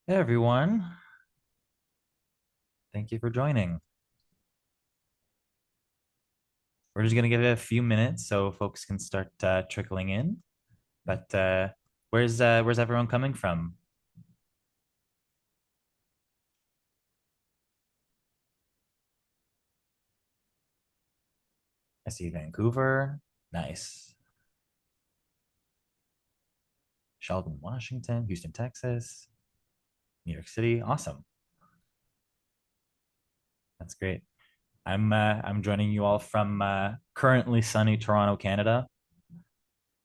Hey everyone, thank you for joining. We're just gonna give it a few minutes so folks can start trickling in. But where's everyone coming from? I see Vancouver, nice. Sheldon, Washington, Houston, Texas, New York City, awesome. That's great. I'm joining you all from currently sunny Toronto, Canada.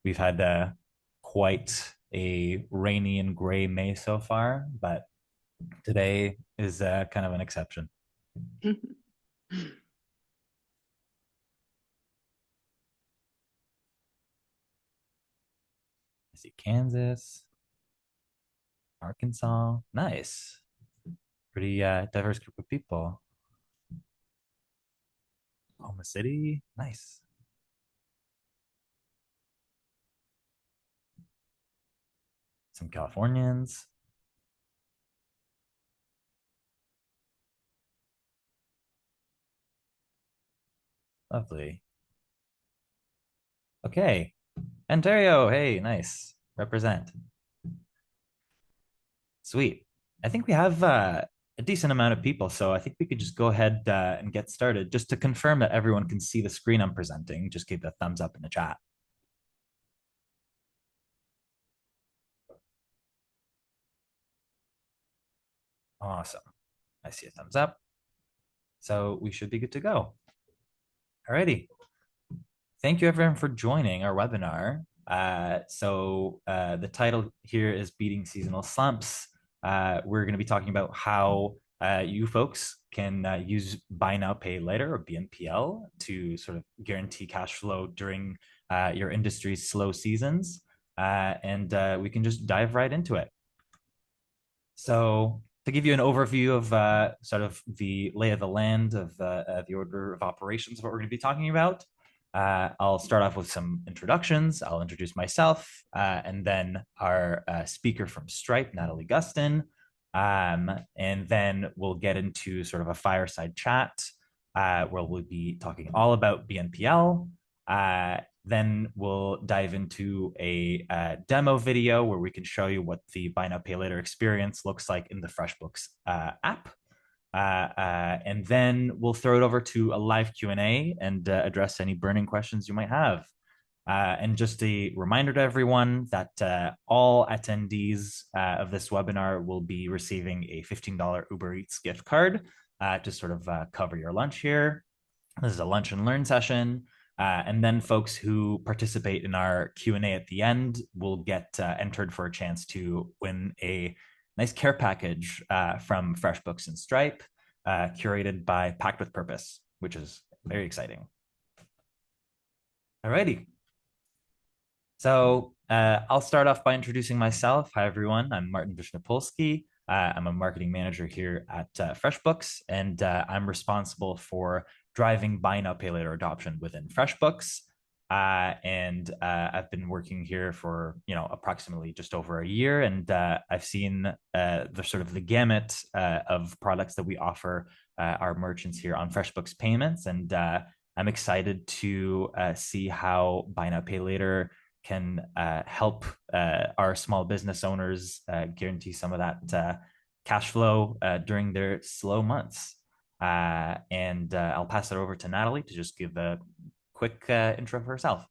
We've had quite a rainy and gray May so far, but today is kind of an exception. I see Kansas, Arkansas. Nice. Pretty diverse group of people. Oklahoma City. Nice. Some Californians. Lovely. Okay. Ontario. Hey, nice. Represent. Sweet. I think we have a decent amount of people, so I think we could just go ahead and get started. Just to confirm that everyone can see the screen I'm presenting, just give a thumbs up in the chat. Awesome. I see a thumbs up. So we should be good to go. Alrighty. Thank you everyone for joining our webinar. The title here is Beating Seasonal Slumps. We're going to be talking about how you folks can use buy now, pay later or BNPL to sort of guarantee cash flow during your industry's slow seasons. And we can just dive right into it. So to give you an overview of sort of the lay of the land of the order of operations of what we're going to be talking about, I'll start off with some introductions. I'll introduce myself, and then our speaker from Stripe, Natalie Gustin. And then we'll get into sort of a fireside chat where we'll be talking all about BNPL. Then we'll dive into a demo video where we can show you what the buy now pay later experience looks like in the FreshBooks app. And then we'll throw it over to a live Q&A and address any burning questions you might have. And just a reminder to everyone that all attendees of this webinar will be receiving a $15 Uber Eats gift card to sort of cover your lunch here. This is a lunch and learn session. And then folks who participate in our Q&A at the end will get entered for a chance to win a nice care package from FreshBooks and Stripe, curated by Packed with Purpose, which is very exciting. Alrighty. So I'll start off by introducing myself. Hi, everyone. I'm Martin Vishnopolsky. I'm a marketing manager here at FreshBooks, and I'm responsible for driving buy now, pay later adoption within FreshBooks. I've been working here for approximately just over a year, and I've seen the sort of the gamut of products that we offer our merchants here on FreshBooks Payments, and I'm excited to see how buy now, pay later can help our small business owners guarantee some of that cash flow during their slow months. I'll pass it over to Natalie to just give a quick intro for herself.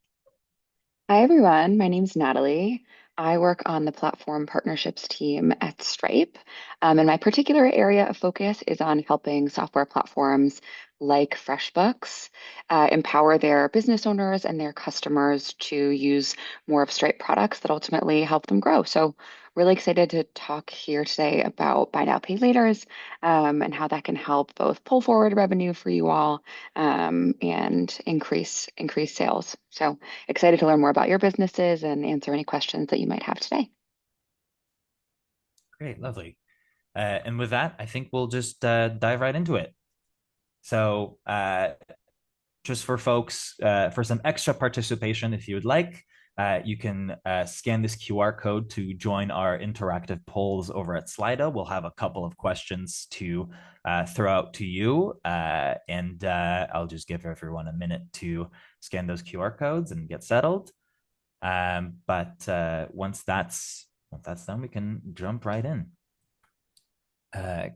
Hi, everyone. My name's Natalie. I work on the platform partnerships team at Stripe. And my particular area of focus is on helping software platforms like FreshBooks empower their business owners and their customers to use more of Stripe products that ultimately help them grow. So, really excited to talk here today about buy now, pay laters, and how that can help both pull forward revenue for you all and increase sales. So excited to learn more about your businesses and answer any questions that you might have today. Great, lovely. And with that, I think we'll just dive right into it. So, just for folks, for some extra participation, if you would like, You can scan this QR code to join our interactive polls over at Slido. We'll have a couple of questions to throw out to you, and I'll just give everyone a minute to scan those QR codes and get settled. But once that's done, we can jump right in. Uh,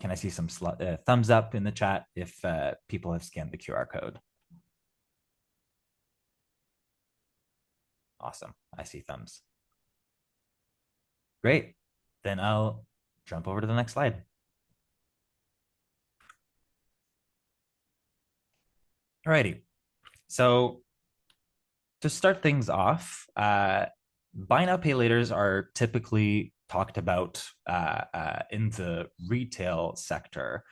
can I see some thumbs up in the chat if people have scanned the QR code? Awesome. I see thumbs. Great. Then I'll jump over to the next slide. Alrighty. So to start things off, buy now, pay laters are typically talked about in the retail sector.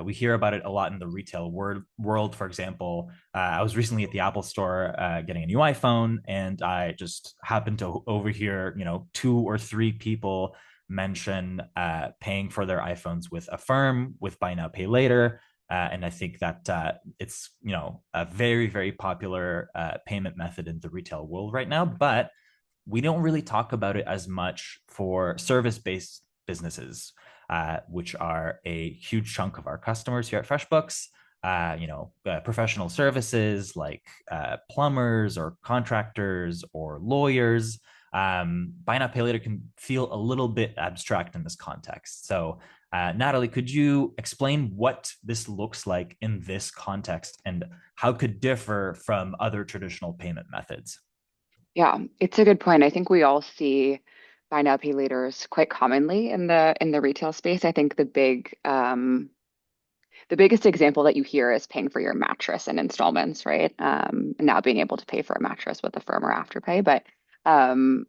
We hear about it a lot in the retail world. For example, I was recently at the Apple store getting a new iPhone, and I just happened to overhear, two or three people mention paying for their iPhones with Affirm, with buy now, pay later. And I think that it's a very, very popular payment method in the retail world right now, but we don't really talk about it as much for service-based businesses, which are a huge chunk of our customers here at FreshBooks. Professional services like plumbers or contractors or lawyers. Buy now, pay later can feel a little bit abstract in this context. So, Natalie, could you explain what this looks like in this context and how it could differ from other traditional payment methods? Yeah, it's a good point. I think we all see buy now, pay laters quite commonly in the retail space. I think the biggest example that you hear is paying for your mattress in installments, right? And now being able to pay for a mattress with a firm or afterpay, but um,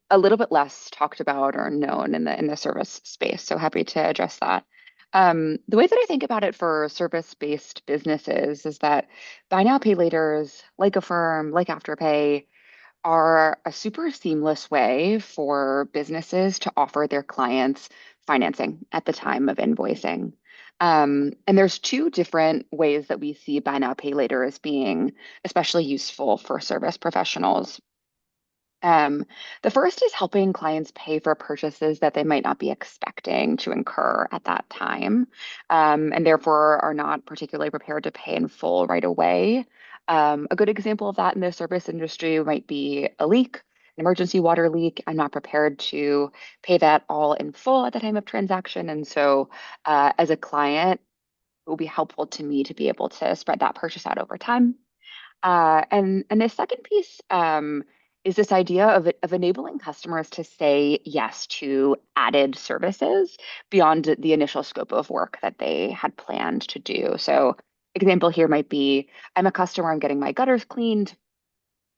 a little bit less talked about or known in the service space. So happy to address that. The way that I think about it for service-based businesses is that buy now, pay laters, like Affirm, like Afterpay, are a super seamless way for businesses to offer their clients financing at the time of invoicing. And there's two different ways that we see buy now, pay later as being especially useful for service professionals. Um, the first is helping clients pay for purchases that they might not be expecting to incur at that time, and therefore are not particularly prepared to pay in full right away. A good example of that in the service industry might be a leak, an emergency water leak. I'm not prepared to pay that all in full at the time of transaction. And so, as a client, it will be helpful to me to be able to spread that purchase out over time. And the second piece is this idea of enabling customers to say yes to added services beyond the initial scope of work that they had planned to do. So, example here might be I'm a customer, I'm getting my gutters cleaned.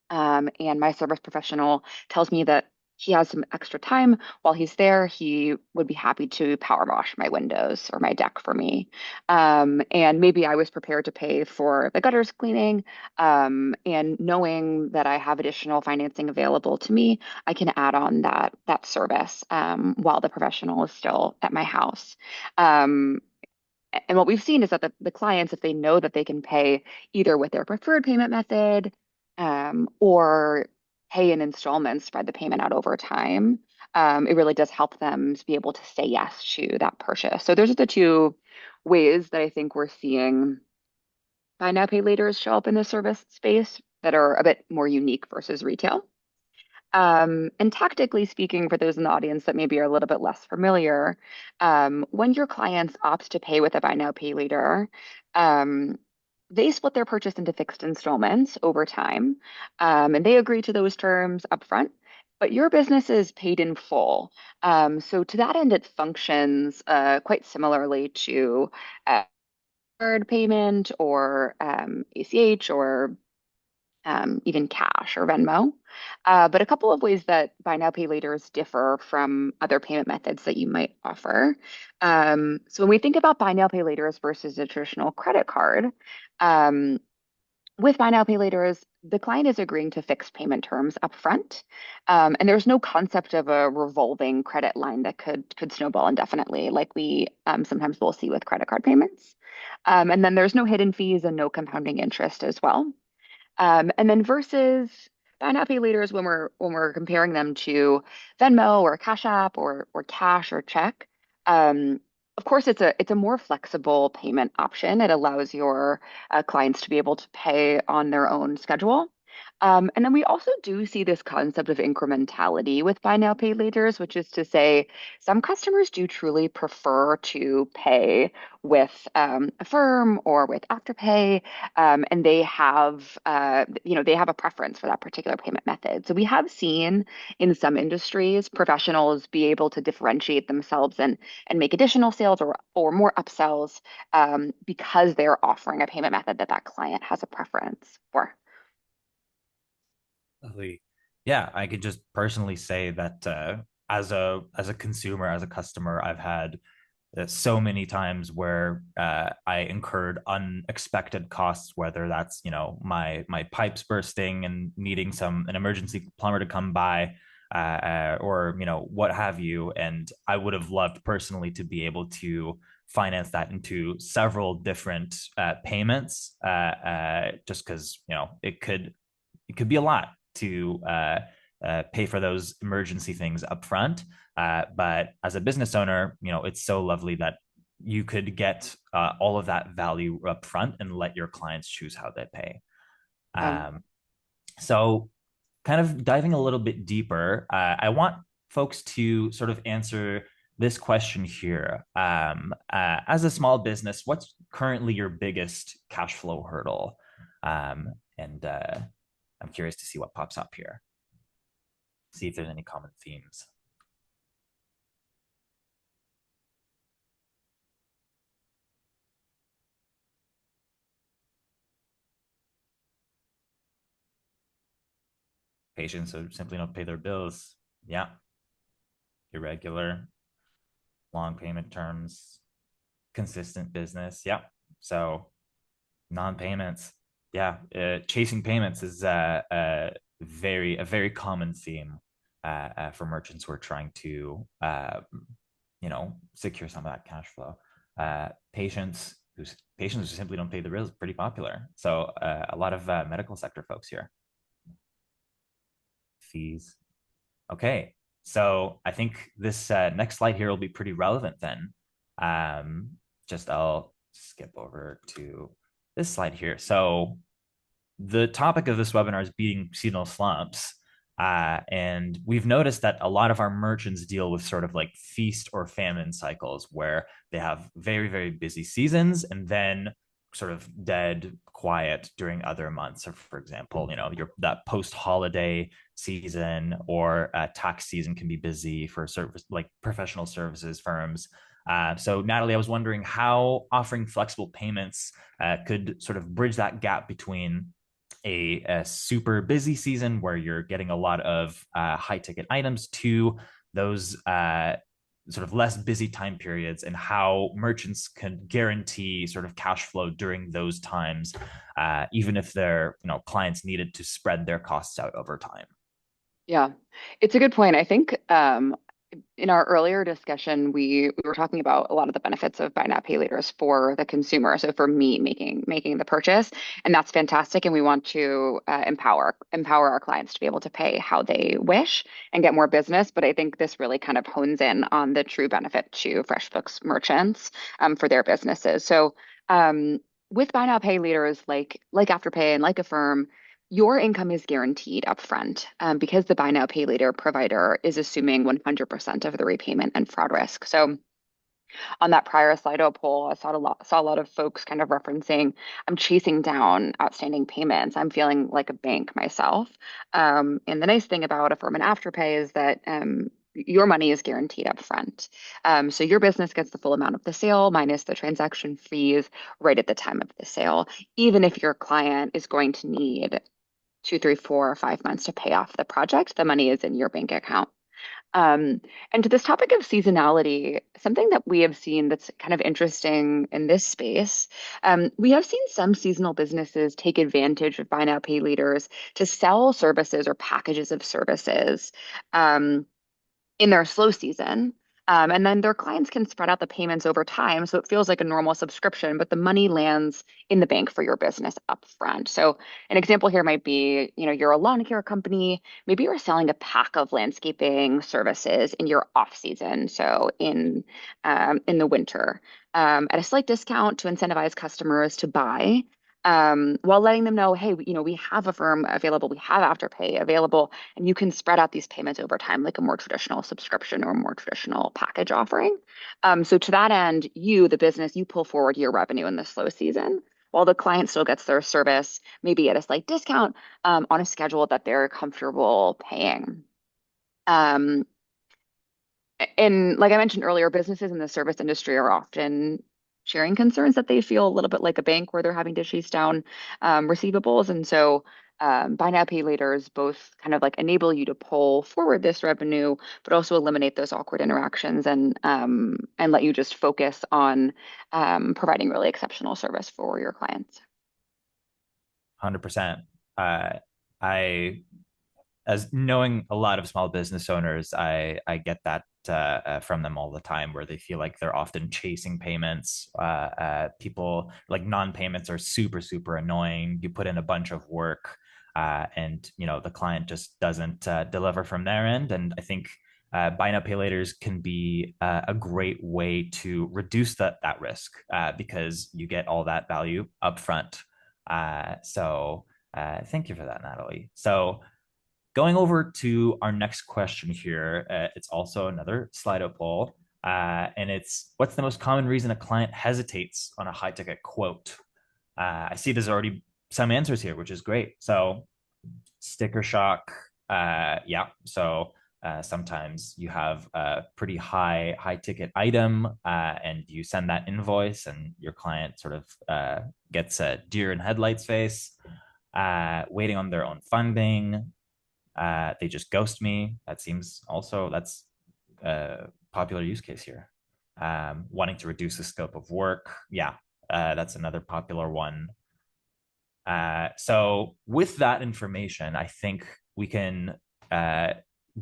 And my service professional tells me that he has some extra time while he's there. He would be happy to power wash my windows or my deck for me. And maybe I was prepared to pay for the gutters cleaning. And knowing that I have additional financing available to me, I can add on that service while the professional is still at my house. Um, and what we've seen is that the clients, if they know that they can pay either with their preferred payment method or pay in installments, spread the payment out over time, it really does help them to be able to say yes to that purchase. So those are the two ways that I think we're seeing buy now, pay laters show up in the service space that are a bit more unique versus retail. And tactically speaking, for those in the audience that maybe are a little bit less familiar, when your clients opt to pay with a buy now, pay later, um, they split their purchase into fixed installments over time, and they agree to those terms upfront. But your business is paid in full. So to that end, it functions quite similarly to card payment or ACH or even cash or Venmo. But a couple of ways that buy now, pay laters differ from other payment methods that you might offer. So when we think about buy now, pay laters versus a traditional credit card, um, with buy now, pay laters, the client is agreeing to fixed payment terms upfront, and there's no concept of a revolving credit line that could snowball indefinitely, like we sometimes will see with credit card payments. And then there's no hidden fees and no compounding interest as well. And then versus buy now pay laters when we're comparing them to Venmo or Cash App or cash or check. Um, of course, it's a more flexible payment option. It allows your clients to be able to pay on their own schedule. And then we also do see this concept of incrementality with buy now, pay laters, which is to say some customers do truly prefer to pay with Affirm or with Afterpay, and they have a preference for that particular payment method. So we have seen in some industries professionals be able to differentiate themselves and make additional sales or more upsells because they're offering a payment method that that client has a preference for. Lovely. Yeah, I could just personally say that as a consumer, as a customer, I've had so many times where I incurred unexpected costs, whether that's my pipes bursting and needing an emergency plumber to come by, or what have you. And I would have loved personally to be able to finance that into several different payments, just because it could be a lot to pay for those emergency things up front. But as a business owner, it's so lovely that you could get all of that value up front and let your clients choose how they pay. Um, So, kind of diving a little bit deeper, I want folks to sort of answer this question here. As a small business, what's currently your biggest cash flow hurdle? And I'm curious to see what pops up here, see if there's any common themes. Patients who simply don't pay their bills. Yeah, irregular, long payment terms, consistent business. Yeah. So non-payments. Yeah, chasing payments is a very common theme for merchants who are trying to secure some of that cash flow. Patients who simply don't pay the bills is pretty popular. So a lot of medical sector folks here. Fees. Okay, so I think this next slide here will be pretty relevant then. Um, just I'll skip over to this slide here. So the topic of this webinar is beating seasonal slumps. And we've noticed that a lot of our merchants deal with sort of like feast or famine cycles where they have very, very busy seasons and then sort of dead quiet during other months. So for example, that post-holiday season or tax season can be busy for service like professional services firms. So Natalie, I was wondering how offering flexible payments could sort of bridge that gap between a super busy season where you're getting a lot of high ticket items to those sort of less busy time periods and how merchants can guarantee sort of cash flow during those times, even if their clients needed to spread their costs out over time. yeah, it's a good point. I think in our earlier discussion, we were talking about a lot of the benefits of buy now pay laters for the consumer. So for me making the purchase, and that's fantastic. And we want to empower our clients to be able to pay how they wish and get more business. But I think this really kind of hones in on the true benefit to FreshBooks merchants for their businesses. So um, with buy now pay laters like Afterpay and like Affirm, your income is guaranteed upfront because the buy now, pay later provider is assuming 100% of the repayment and fraud risk. So on that prior Slido poll, I saw a lot of folks kind of referencing, I'm chasing down outstanding payments. I'm feeling like a bank myself. And the nice thing about Affirm and Afterpay is that your money is guaranteed upfront. So your business gets the full amount of the sale minus the transaction fees right at the time of the sale, even if your client is going to need 2, 3, 4, or 5 months to pay off the project, the money is in your bank account. Um, and to this topic of seasonality, something that we have seen that's kind of interesting in this space, we have seen some seasonal businesses take advantage of buy now, pay laters to sell services or packages of services um, in their slow season. And then their clients can spread out the payments over time. So it feels like a normal subscription, but the money lands in the bank for your business upfront. So an example here might be, you're a lawn care company. Maybe you're selling a pack of landscaping services in your off season. So in the winter, at a slight discount to incentivize customers to buy. While letting them know, hey, we have a firm available, we have Afterpay available, and you can spread out these payments over time like a more traditional subscription or more traditional package offering. So to that end, the business, you pull forward your revenue in the slow season while the client still gets their service, maybe at a slight discount, on a schedule that they're comfortable paying. Um, and like I mentioned earlier, businesses in the service industry are often sharing concerns that they feel a little bit like a bank where they're having to chase down receivables. And so buy now, pay laters both kind of like enable you to pull forward this revenue, but also eliminate those awkward interactions and let you just focus on providing really exceptional service for your clients. 100%. I as knowing a lot of small business owners, I get that from them all the time, where they feel like they're often chasing payments. People like non-payments are super annoying. You put in a bunch of work, and the client just doesn't deliver from their end. And I think buy now pay laters can be a great way to reduce that risk because you get all that value upfront. So thank you for that, Natalie. So going over to our next question here, it's also another Slido poll, and it's what's the most common reason a client hesitates on a high ticket quote? I see there's already some answers here, which is great. So sticker shock, yeah. So sometimes you have a pretty high ticket item, and you send that invoice, and your client sort of gets a deer in headlights face, waiting on their own funding. They just ghost me. That seems also that's a popular use case here. Wanting to reduce the scope of work. Yeah, that's another popular one. So with that information, I think we can uh,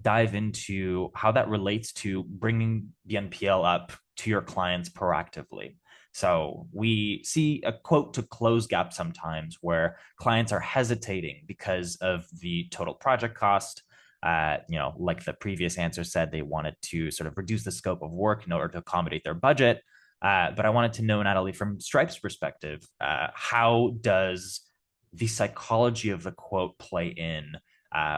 dive into how that relates to bringing the NPL up to your clients proactively. So we see a quote to close gap sometimes where clients are hesitating because of the total project cost. Like the previous answer said, they wanted to sort of reduce the scope of work in order to accommodate their budget. But I wanted to know, Natalie, from Stripe's perspective, how does the psychology of the quote play in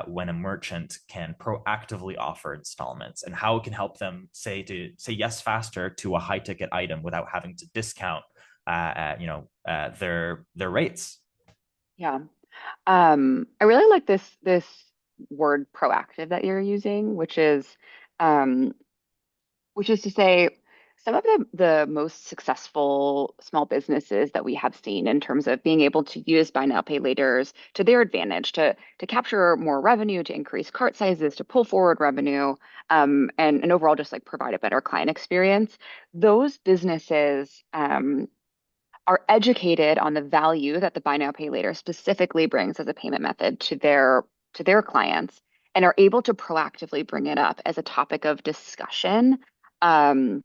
when a merchant can proactively offer installments, and how it can help them say yes faster to a high ticket item without having to discount their rates. Yeah. I really like this word proactive that you're using, um, which is to say some of the most successful small businesses that we have seen in terms of being able to use buy now pay laters to their advantage to capture more revenue, to increase cart sizes, to pull forward revenue, and overall just like provide a better client experience. Those businesses are educated on the value that the buy now pay later specifically brings as a payment method to their clients, and are able to proactively bring it up as a topic of discussion um,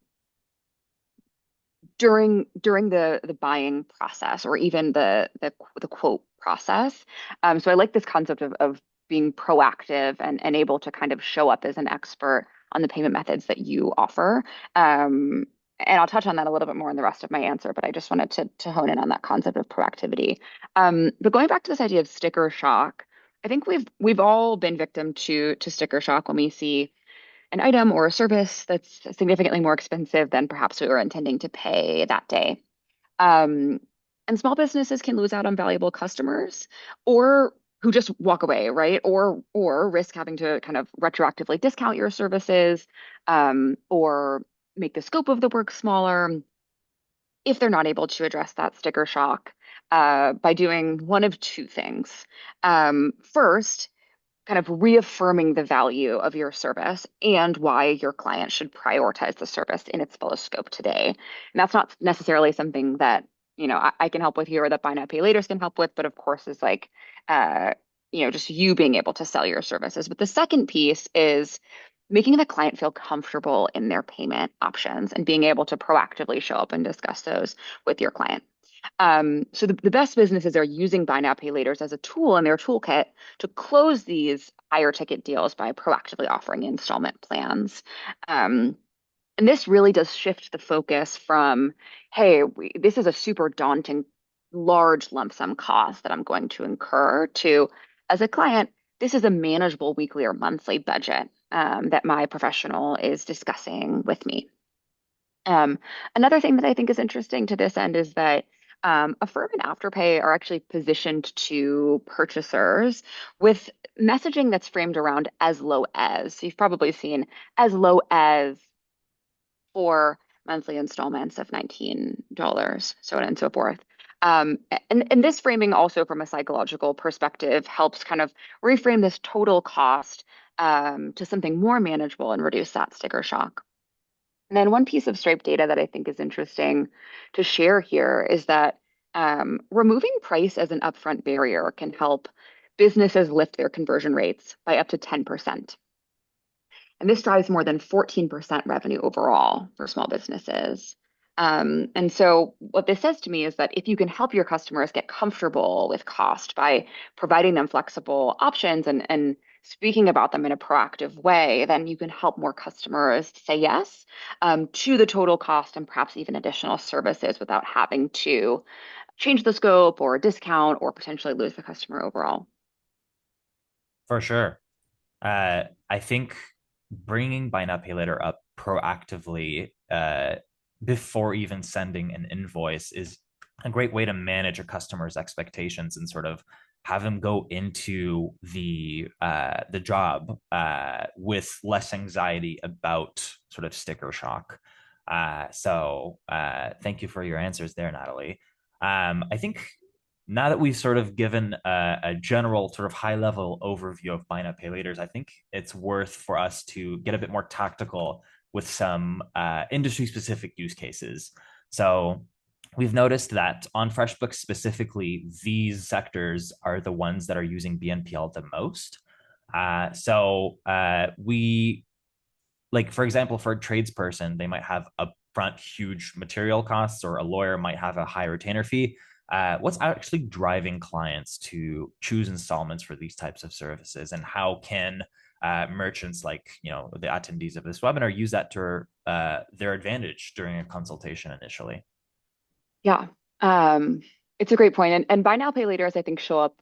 during the buying process, or even the quote process. So I like this concept of being proactive and able to kind of show up as an expert on the payment methods that you offer. Um, and I'll touch on that a little bit more in the rest of my answer, but I just wanted to hone in on that concept of proactivity. But going back to this idea of sticker shock, I think we've all been victim to sticker shock when we see an item or a service that's significantly more expensive than perhaps we were intending to pay that day. Um, and small businesses can lose out on valuable customers, or who just walk away, right? Or risk having to kind of retroactively discount your services, or make the scope of the work smaller if they're not able to address that sticker shock by doing one of two things. First, kind of reaffirming the value of your service and why your client should prioritize the service in its fullest scope today. And that's not necessarily something that, I can help with here, or that buy now pay laters can help with, but of course is like, just you being able to sell your services. But the second piece is making the client feel comfortable in their payment options and being able to proactively show up and discuss those with your client. So the best businesses are using buy now, pay laters as a tool in their toolkit to close these higher ticket deals by proactively offering installment plans. Um, and this really does shift the focus from, hey, this is a super daunting, large lump sum cost that I'm going to incur to, as a client, this is a manageable weekly or monthly budget that my professional is discussing with me. Um, Another thing that I think is interesting to this end is that Affirm and Afterpay are actually positioned to purchasers with messaging that's framed around as low as. So you've probably seen as low as for monthly installments of $19, so on and so forth. And this framing also from a psychological perspective helps kind of reframe this total cost to something more manageable and reduce that sticker shock. And then one piece of Stripe data that I think is interesting to share here is that removing price as an upfront barrier can help businesses lift their conversion rates by up to 10%. And this drives more than 14% revenue overall for small businesses. And so, what this says to me is that if you can help your customers get comfortable with cost by providing them flexible options and speaking about them in a proactive way, then you can help more customers say yes to the total cost and perhaps even additional services without having to change the scope or discount or potentially lose the customer overall. For sure. I think bringing buy now pay later up proactively before even sending an invoice is a great way to manage a customer's expectations and sort of have them go into the job with less anxiety about sort of sticker shock. Thank you for your answers there, Natalie. I think now that we've sort of given a general sort of high level overview of buy now pay laters, I think it's worth for us to get a bit more tactical with some industry specific use cases. So we've noticed that on FreshBooks specifically, these sectors are the ones that are using BNPL the most. We, like, for example, for a tradesperson, they might have upfront huge material costs, or a lawyer might have a high retainer fee. What's actually driving clients to choose installments for these types of services, and how can merchants, like the attendees of this webinar, use that to their advantage during a consultation initially? Yeah, um, it's a great point. And buy now, pay laters, I think, show up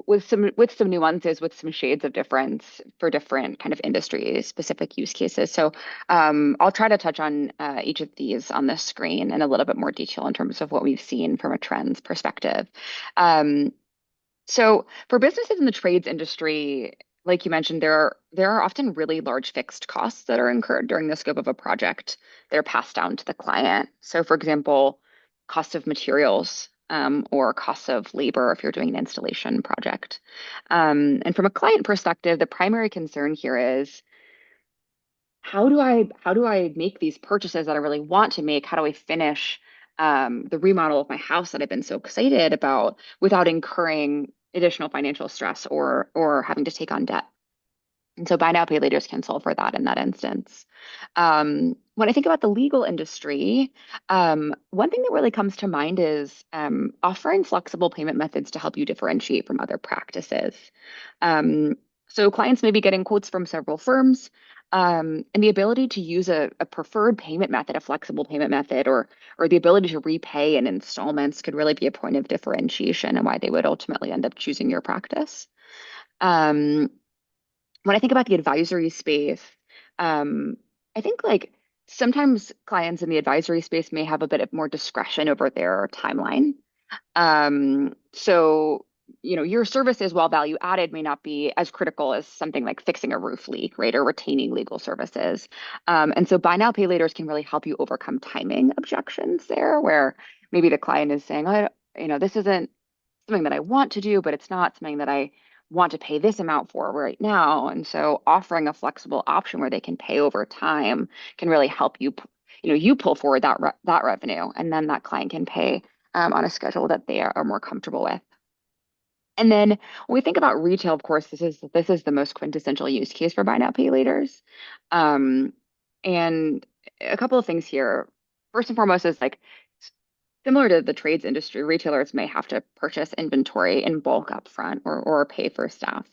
with some nuances, with some shades of difference for different kind of industry specific use cases. So I'll try to touch on each of these on the screen in a little bit more detail in terms of what we've seen from a trends perspective. Um, so for businesses in the trades industry, like you mentioned, there are often really large fixed costs that are incurred during the scope of a project that are passed down to the client. So for example, cost of materials or costs of labor if you're doing an installation project. And from a client perspective, the primary concern here is how do I make these purchases that I really want to make? How do I finish the remodel of my house that I've been so excited about without incurring additional financial stress or having to take on debt? And so buy now, pay laters can solve for that in that instance. When I think about the legal industry, one thing that really comes to mind is offering flexible payment methods to help you differentiate from other practices. Um, so clients may be getting quotes from several firms, and the ability to use a preferred payment method, a flexible payment method, or the ability to repay in installments could really be a point of differentiation and why they would ultimately end up choosing your practice. Um, when I think about the advisory space, um, I think like sometimes clients in the advisory space may have a bit of more discretion over their timeline. So, your services, while value added, may not be as critical as something like fixing a roof leak, right, or retaining legal services. And so, buy now, pay laters can really help you overcome timing objections there, where maybe the client is saying, this isn't something that I want to do, but it's not something that I want to pay this amount for right now. And so offering a flexible option where they can pay over time can really help you pull forward that revenue, and then that client can pay on a schedule that they are more comfortable with. And then when we think about retail, of course, this is the most quintessential use case for buy now, pay laters. Um, and a couple of things here. First and foremost is like similar to the trades industry, retailers may have to purchase inventory in bulk upfront or pay for staff.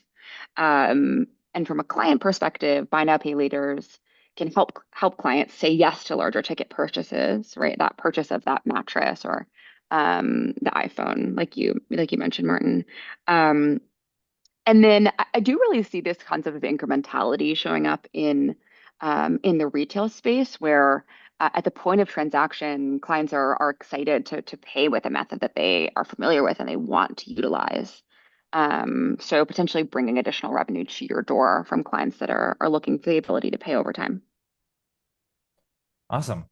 Um, and from a client perspective, buy now, pay laters can help clients say yes to larger ticket purchases, right? That purchase of that mattress or the iPhone, like you mentioned, Martin. Um, and then I do really see this concept of incrementality showing up in the retail space where at the point of transaction, clients are excited to pay with a method that they are familiar with and they want to utilize. So potentially bringing additional revenue to your door from clients that are looking for the ability to pay over time. Awesome.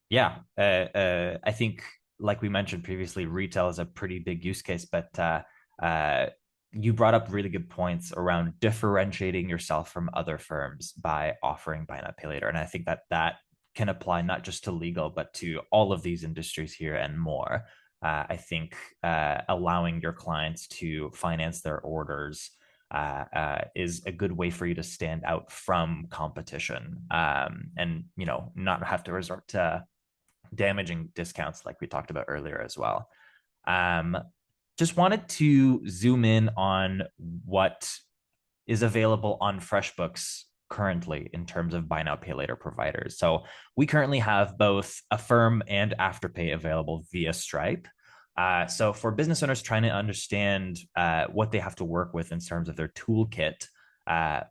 Yeah. I think, like we mentioned previously, retail is a pretty big use case, but uh, you brought up really good points around differentiating yourself from other firms by offering buy now, pay later. And I think that that can apply not just to legal, but to all of these industries here and more. I think allowing your clients to finance their orders is a good way for you to stand out from competition, and not have to resort to damaging discounts like we talked about earlier as well. Um, just wanted to zoom in on what is available on FreshBooks currently in terms of buy now pay later providers. So we currently have both Affirm and Afterpay available via Stripe. So for business owners trying to understand what they have to work with in terms of their toolkit,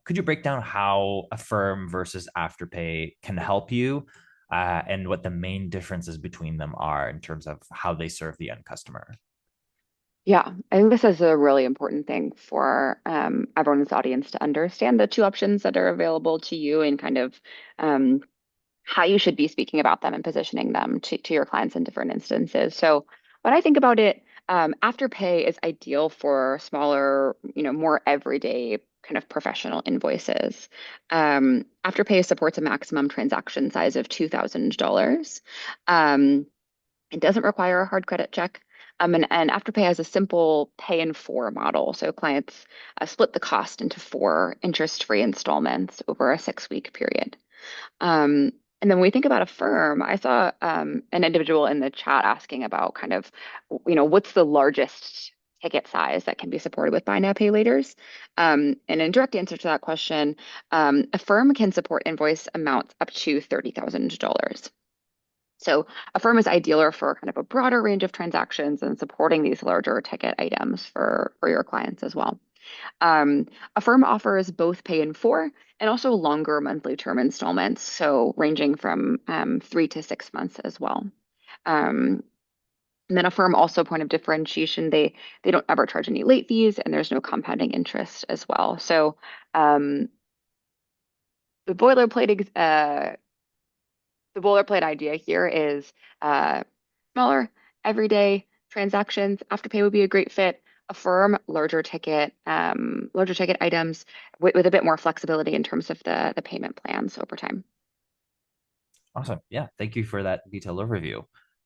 could you break down how Affirm versus Afterpay can help you, and what the main differences between them are in terms of how they serve the end customer? Yeah, I think this is a really important thing for everyone in this audience to understand the two options that are available to you and kind of um, how you should be speaking about them and positioning them to your clients in different instances. So when I think about it, Afterpay is ideal for smaller, more everyday kind of professional invoices. Afterpay supports a maximum transaction size of $2,000. It doesn't require a hard credit check. And Afterpay has a simple pay in four model. So clients split the cost into four interest-free installments over a 6-week period. Um, and then when we think about a firm, I saw an individual in the chat asking about kind of, what's the largest ticket size that can be supported with buy now, pay laters? And in direct answer to that question, a firm can support invoice amounts up to $30,000. So a firm is ideal for kind of a broader range of transactions and supporting these larger ticket items for your clients as well. Um, a firm offers both pay in four and also longer monthly term installments, so ranging from 3 to 6 months as well. Um, and then a firm also point of differentiation, they don't ever charge any late fees and there's no compounding interest as well. So um, the boilerplate the boilerplate idea here is uh, smaller, everyday transactions. Afterpay would be a great fit. Affirm larger ticket items with a bit more flexibility in terms of the payment plans over time. Awesome. Yeah. Thank you for that detailed overview.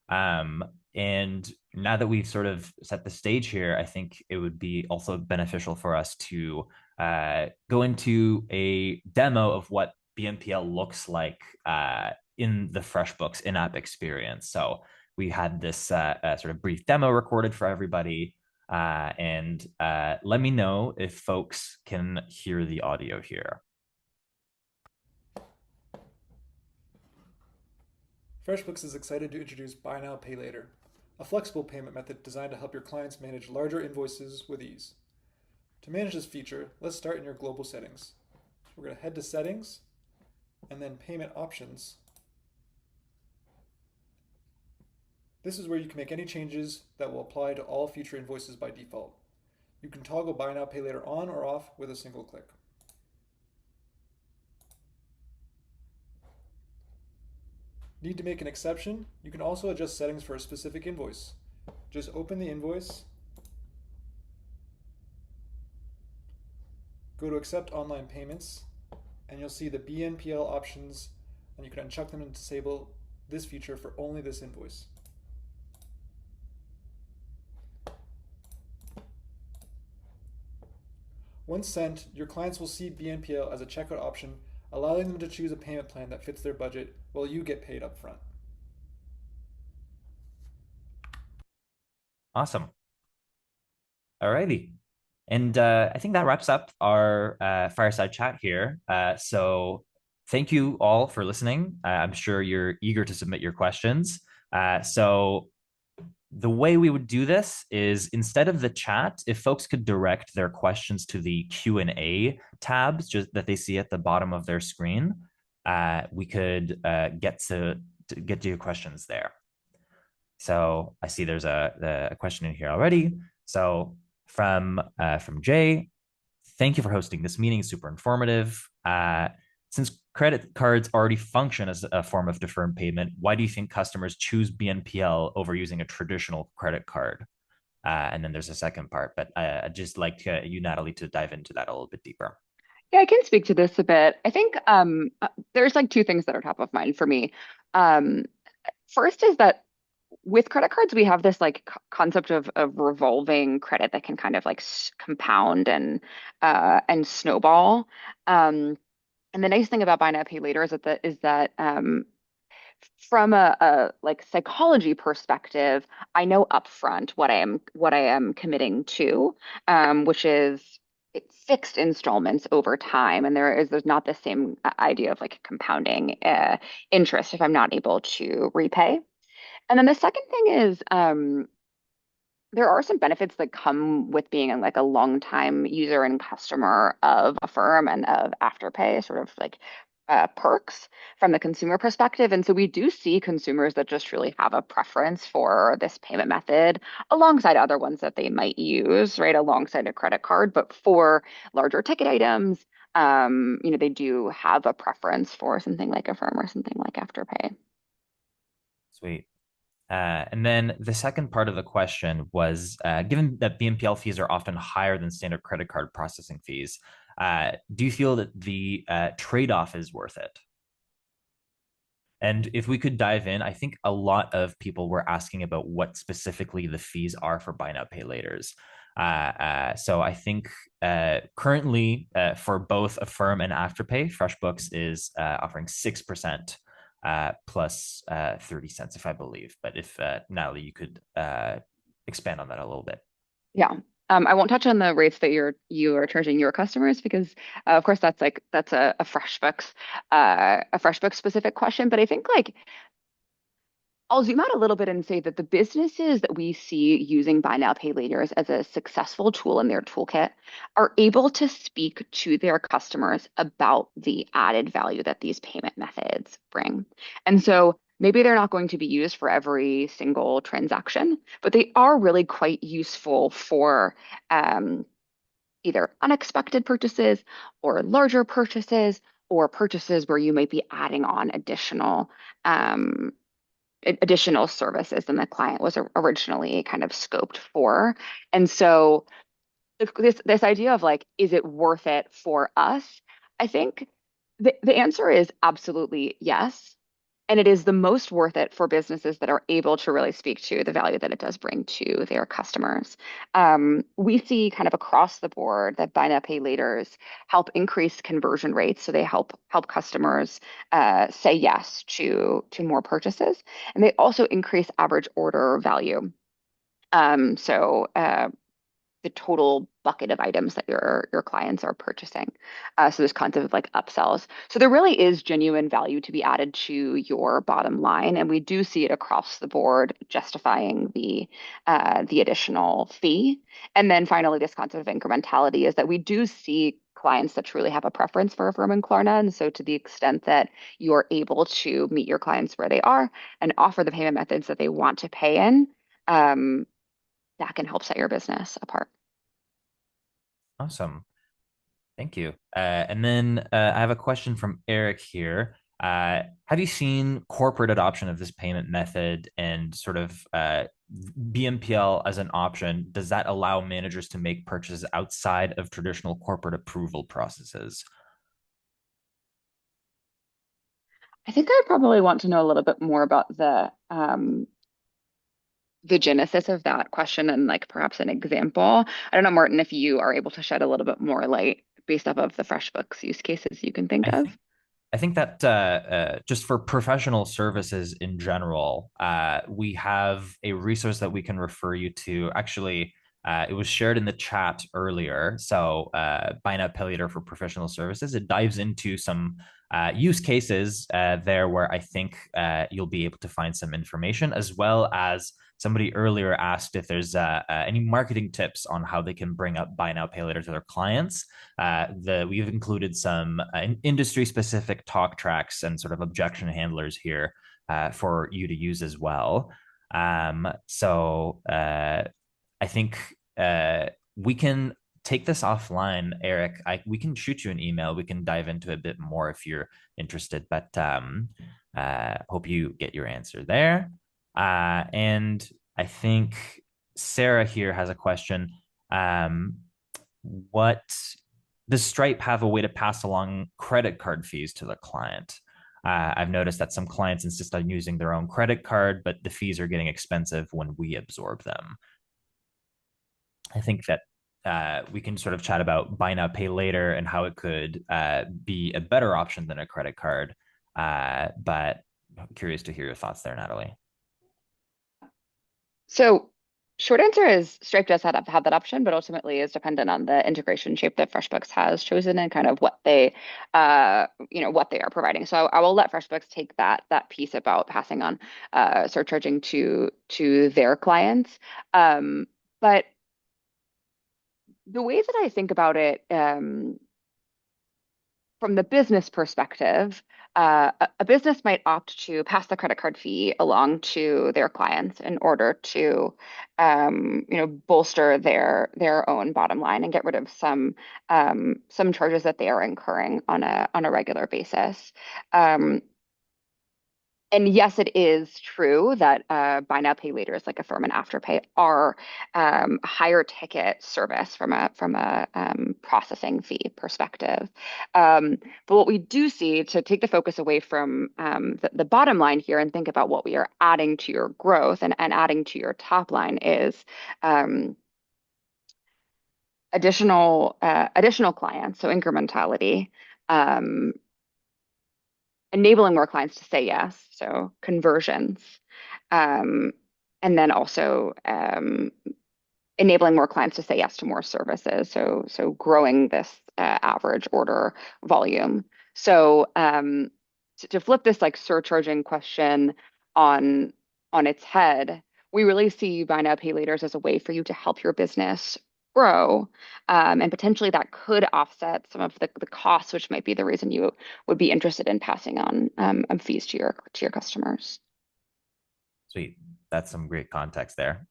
Um, and now that we've sort of set the stage here, I think it would be also beneficial for us to go into a demo of what BNPL looks like in the FreshBooks in-app experience. So we had this sort of brief demo recorded for everybody. And let me know if folks can hear the audio here. FreshBooks is excited to introduce Buy Now, Pay Later, a flexible payment method designed to help your clients manage larger invoices with ease. To manage this feature, let's start in your global settings. We're going to head to Settings, and then Payment Options. This is where you can make any changes that will apply to all future invoices by default. You can toggle Buy Now, Pay Later on or off with a single click. Need to make an exception? You can also adjust settings for a specific invoice. Just open the invoice, go to Accept Online Payments, and you'll see the BNPL options, and you can uncheck them and disable this feature for only this invoice. Once sent, your clients will see BNPL as a checkout option, allowing them to choose a payment plan that fits their budget while you get paid upfront. Awesome. Alrighty. And I think that wraps up our fireside chat here. So thank you all for listening. I'm sure you're eager to submit your questions. So the way we would do this is instead of the chat, if folks could direct their questions to the Q&A tabs just that they see at the bottom of their screen, we could get to your questions there. So I see there's a question in here already. So from Jay, thank you for hosting this meeting. Super informative. Since credit cards already function as a form of deferred payment, why do you think customers choose BNPL over using a traditional credit card? And then there's a second part, but I'd just like you, Natalie, to dive into that a little bit deeper. Yeah, I can speak to this a bit. I think there's like two things that are top of mind for me. Um, First is that with credit cards, we have this like concept of revolving credit that can kind of like compound and snowball. Um, and the nice thing about buy now pay later is that from a like psychology perspective, I know upfront what I am committing to, which is fixed installments over time, and there's not the same idea of like compounding interest if I'm not able to repay. And then the second thing is there are some benefits that come with being like a long time user and customer of Affirm and of Afterpay, sort of like perks from the consumer perspective. And so we do see consumers that just really have a preference for this payment method alongside other ones that they might use, right, alongside a credit card. But for larger ticket items, they do have a preference for something like Affirm or something like Afterpay. Sweet. And then the second part of the question was, given that BNPL fees are often higher than standard credit card processing fees, do you feel that the trade-off is worth it? And if we could dive in, I think a lot of people were asking about what specifically the fees are for buy now, pay laters. So I think currently for both Affirm and Afterpay, FreshBooks is offering 6% plus 30 cents, if I believe. But if Natalie, you could expand on that a little bit. Yeah. I won't touch on the rates that you are charging your customers because, of course, that's a FreshBooks specific question. But I think like I'll zoom out a little bit and say that the businesses that we see using buy now, pay laters as a successful tool in their toolkit are able to speak to their customers about the added value that these payment methods bring. And so maybe they're not going to be used for every single transaction, but they are really quite useful for um, either unexpected purchases or larger purchases or purchases where you might be adding on um, additional services than the client was originally kind of scoped for. And so this idea of like, is it worth it for us? I think the answer is absolutely yes. And it is the most worth it for businesses that are able to really speak to the value that it does bring to their customers. We see kind of across the board that buy now pay laters help increase conversion rates, so they help customers say yes to more purchases, and they also increase average order value. So the total bucket of items that your clients are purchasing. So there's concept of like upsells. So there really is genuine value to be added to your bottom line, and we do see it across the board, justifying the additional fee. And then finally, this concept of incrementality is that we do see clients that truly have a preference for Affirm and Klarna. And so to the extent that you're able to meet your clients where they are and offer the payment methods that they want to pay in, um, that can help set your business apart. Awesome. Thank you. And then I have a question from Eric here. Have you seen corporate adoption of this payment method and sort of BNPL as an option? Does that allow managers to make purchases outside of traditional corporate approval processes? I think I probably want to know a little bit more about the genesis of that question and like perhaps an example. I don't know, Martin, if you are able to shed a little bit more light based off of the FreshBooks use cases you can think I of. think I think that just for professional services in general, we have a resource that we can refer you to. Actually, it was shared in the chat earlier. So, Buy Now Pay Later for professional services. It dives into some use cases there where I think you'll be able to find some information, as well as somebody earlier asked if there's any marketing tips on how they can bring up Buy Now Pay Later to their clients. We've included some industry specific talk tracks and sort of objection handlers here for you to use as well. I think we can take this offline, Eric. We can shoot you an email. We can dive into a bit more if you're interested, but hope you get your answer there. And I think Sarah here has a question. What does Stripe have a way to pass along credit card fees to the client? I've noticed that some clients insist on using their own credit card, but the fees are getting expensive when we absorb them. I think that we can sort of chat about buy now, pay later and how it could be a better option than a credit card. But I'm curious to hear your thoughts there, Natalie. So, short answer is Stripe does have that option, but ultimately is dependent on the integration shape that FreshBooks has chosen and kind of what they, what they are providing. So I will let FreshBooks take that piece about passing on surcharging to their clients. But the way that I think about it, from the business perspective, a business might opt to pass the credit card fee along to their clients in order to, bolster their own bottom line and get rid of some charges that they are incurring on a regular basis. Um, and yes, it is true that buy now, pay later is like Affirm and Afterpay are a higher ticket service from a processing fee perspective. Um, but what we do see to take the focus away from the bottom line here and think about what we are adding to your growth and adding to your top line is um, additional clients, so incrementality. Um, Enabling more clients to say yes, so conversions, um, and then also enabling more clients to say yes to more services. So growing this average order volume. So to flip this like surcharging question on on its head, we really see buy now pay laters as a way for you to help your business grow, and potentially that could offset some of the costs, which might be the reason you would be interested in passing on fees to your customers. Sweet. That's some great context there.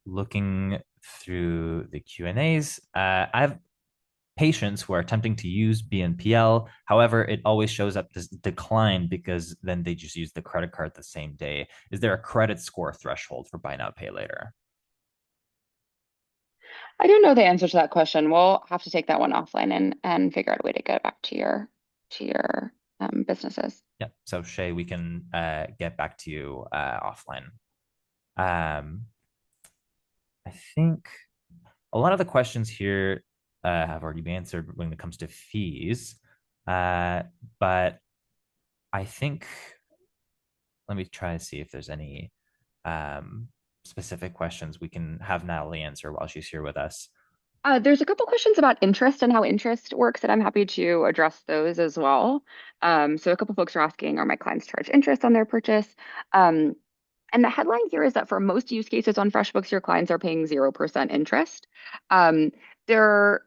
Looking through the Q&As, I have patients who are attempting to use BNPL. However, it always shows up as decline because then they just use the credit card the same day. Is there a credit score threshold for buy now, pay later? I don't know the answer to that question. We'll have to take that one offline and figure out a way to get back to your businesses. Yeah. So Shay, we can get back to you offline. Um, I think a lot of the questions here have already been answered when it comes to fees. But I think let me try to see if there's any um, specific questions we can have Natalie answer while she's here with us. There's a couple questions about interest and how interest works, and I'm happy to address those as well. So a couple folks are asking, are my clients charged interest on their purchase? Um, And the headline here is that for most use cases on FreshBooks, your clients are paying 0% interest. Um, for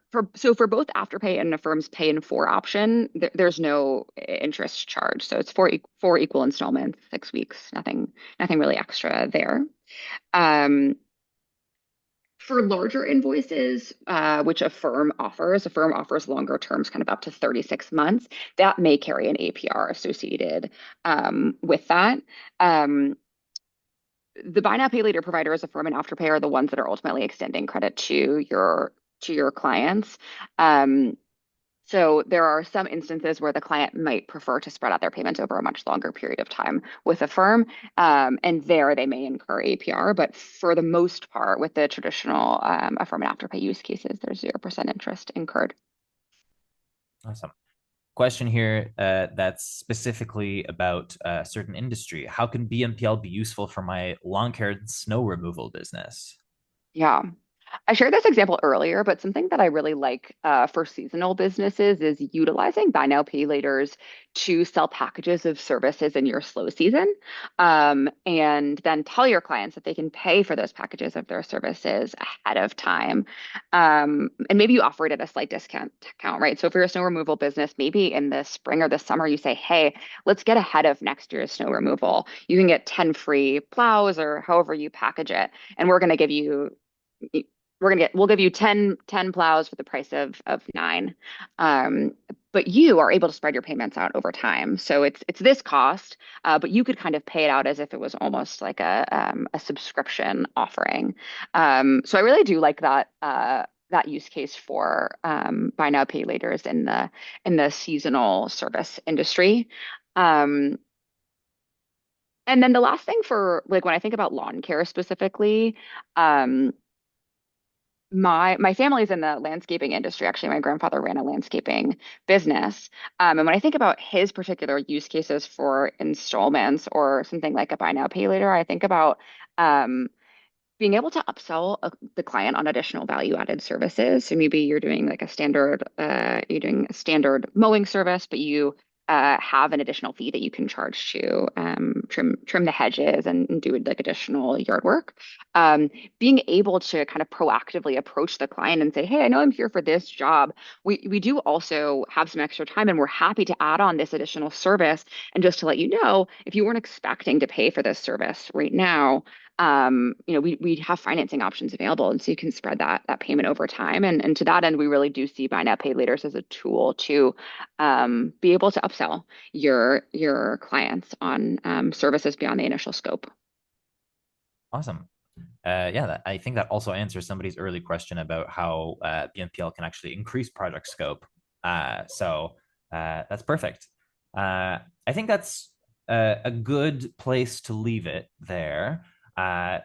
both Afterpay and Affirm's Pay in 4 option, there's no interest charge. So it's four equal installments, 6 weeks, nothing really extra there. Um, for larger invoices, which Affirm offers longer terms, kind of up to 36 months. That may carry an APR associated with that. The buy now pay later providers, Affirm and Afterpay, are the ones that are ultimately extending credit to your clients. Um, So there are some instances where the client might prefer to spread out their payments over a much longer period of time with a firm, and there they may incur APR. But for the most part, with the traditional Affirm and Afterpay use cases, there's 0% interest incurred. Awesome. Question here that's specifically about a certain industry. How can BNPL be useful for my lawn care and snow removal business? Yeah. I shared this example earlier, but something that I really like for seasonal businesses is utilizing buy now, pay laters to sell packages of services in your slow season, and then tell your clients that they can pay for those packages of their services ahead of time. And maybe you offer it at a slight discount, right? So if you're a snow removal business, maybe in the spring or the summer, you say, hey, let's get ahead of next year's snow removal. You can get 10 free plows or however you package it, and we'll give you 10 plows for the price of nine. Um, but you are able to spread your payments out over time. So it's this cost, but you could kind of pay it out as if it was almost like a subscription offering. So I really do like that use case for buy now, pay laters in the seasonal service industry. Um, and then the last thing for like when I think about lawn care specifically, um, my family's in the landscaping industry. Actually, my grandfather ran a landscaping business. And when I think about his particular use cases for installments or something like a buy now, pay later, I think about um, being able to upsell the client on additional value added services. So maybe you're doing a standard mowing service, but you have an additional fee that you can charge to trim the hedges and do like additional yard work. Being able to kind of proactively approach the client and say, hey, I know I'm here for this job. We do also have some extra time and we're happy to add on this additional service. And just to let you know, if you weren't expecting to pay for this service right now, we have financing options available, and so you can spread that payment over time. And to that end, we really do see buy now, pay laters as a tool to be able to upsell your clients on services beyond the initial scope. Awesome. Yeah, I think that also answers somebody's early question about how BNPL can actually increase project scope. That's perfect. I think that's a good place to leave it there.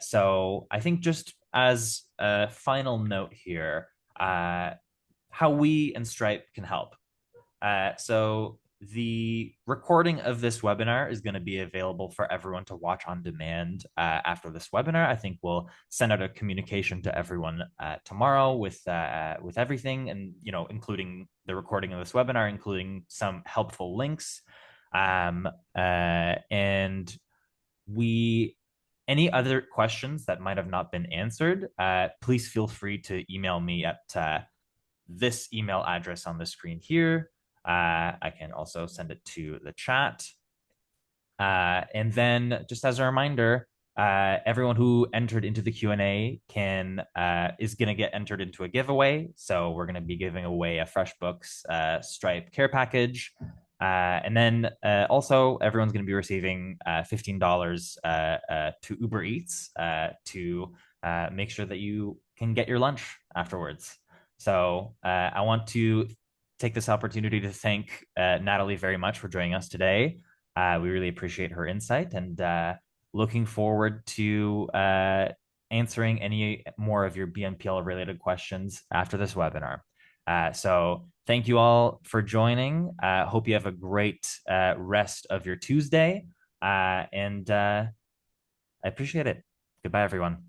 So I think just as a final note here, how we and Stripe can help. So the recording of this webinar is going to be available for everyone to watch on demand after this webinar. I think we'll send out a communication to everyone tomorrow with everything, and including the recording of this webinar, including some helpful links. And we any other questions that might have not been answered, please feel free to email me at this email address on the screen here. I can also send it to the chat. And then just as a reminder, everyone who entered into the Q&A is going to get entered into a giveaway. So we're going to be giving away a FreshBooks Stripe care package. And then also everyone's going to be receiving $15 to Uber Eats to make sure that you can get your lunch afterwards. So I want to take this opportunity to thank Natalie very much for joining us today. We really appreciate her insight and looking forward to answering any more of your BNPL related questions after this webinar. So thank you all for joining. Hope you have a great rest of your Tuesday. And I appreciate it. Goodbye, everyone.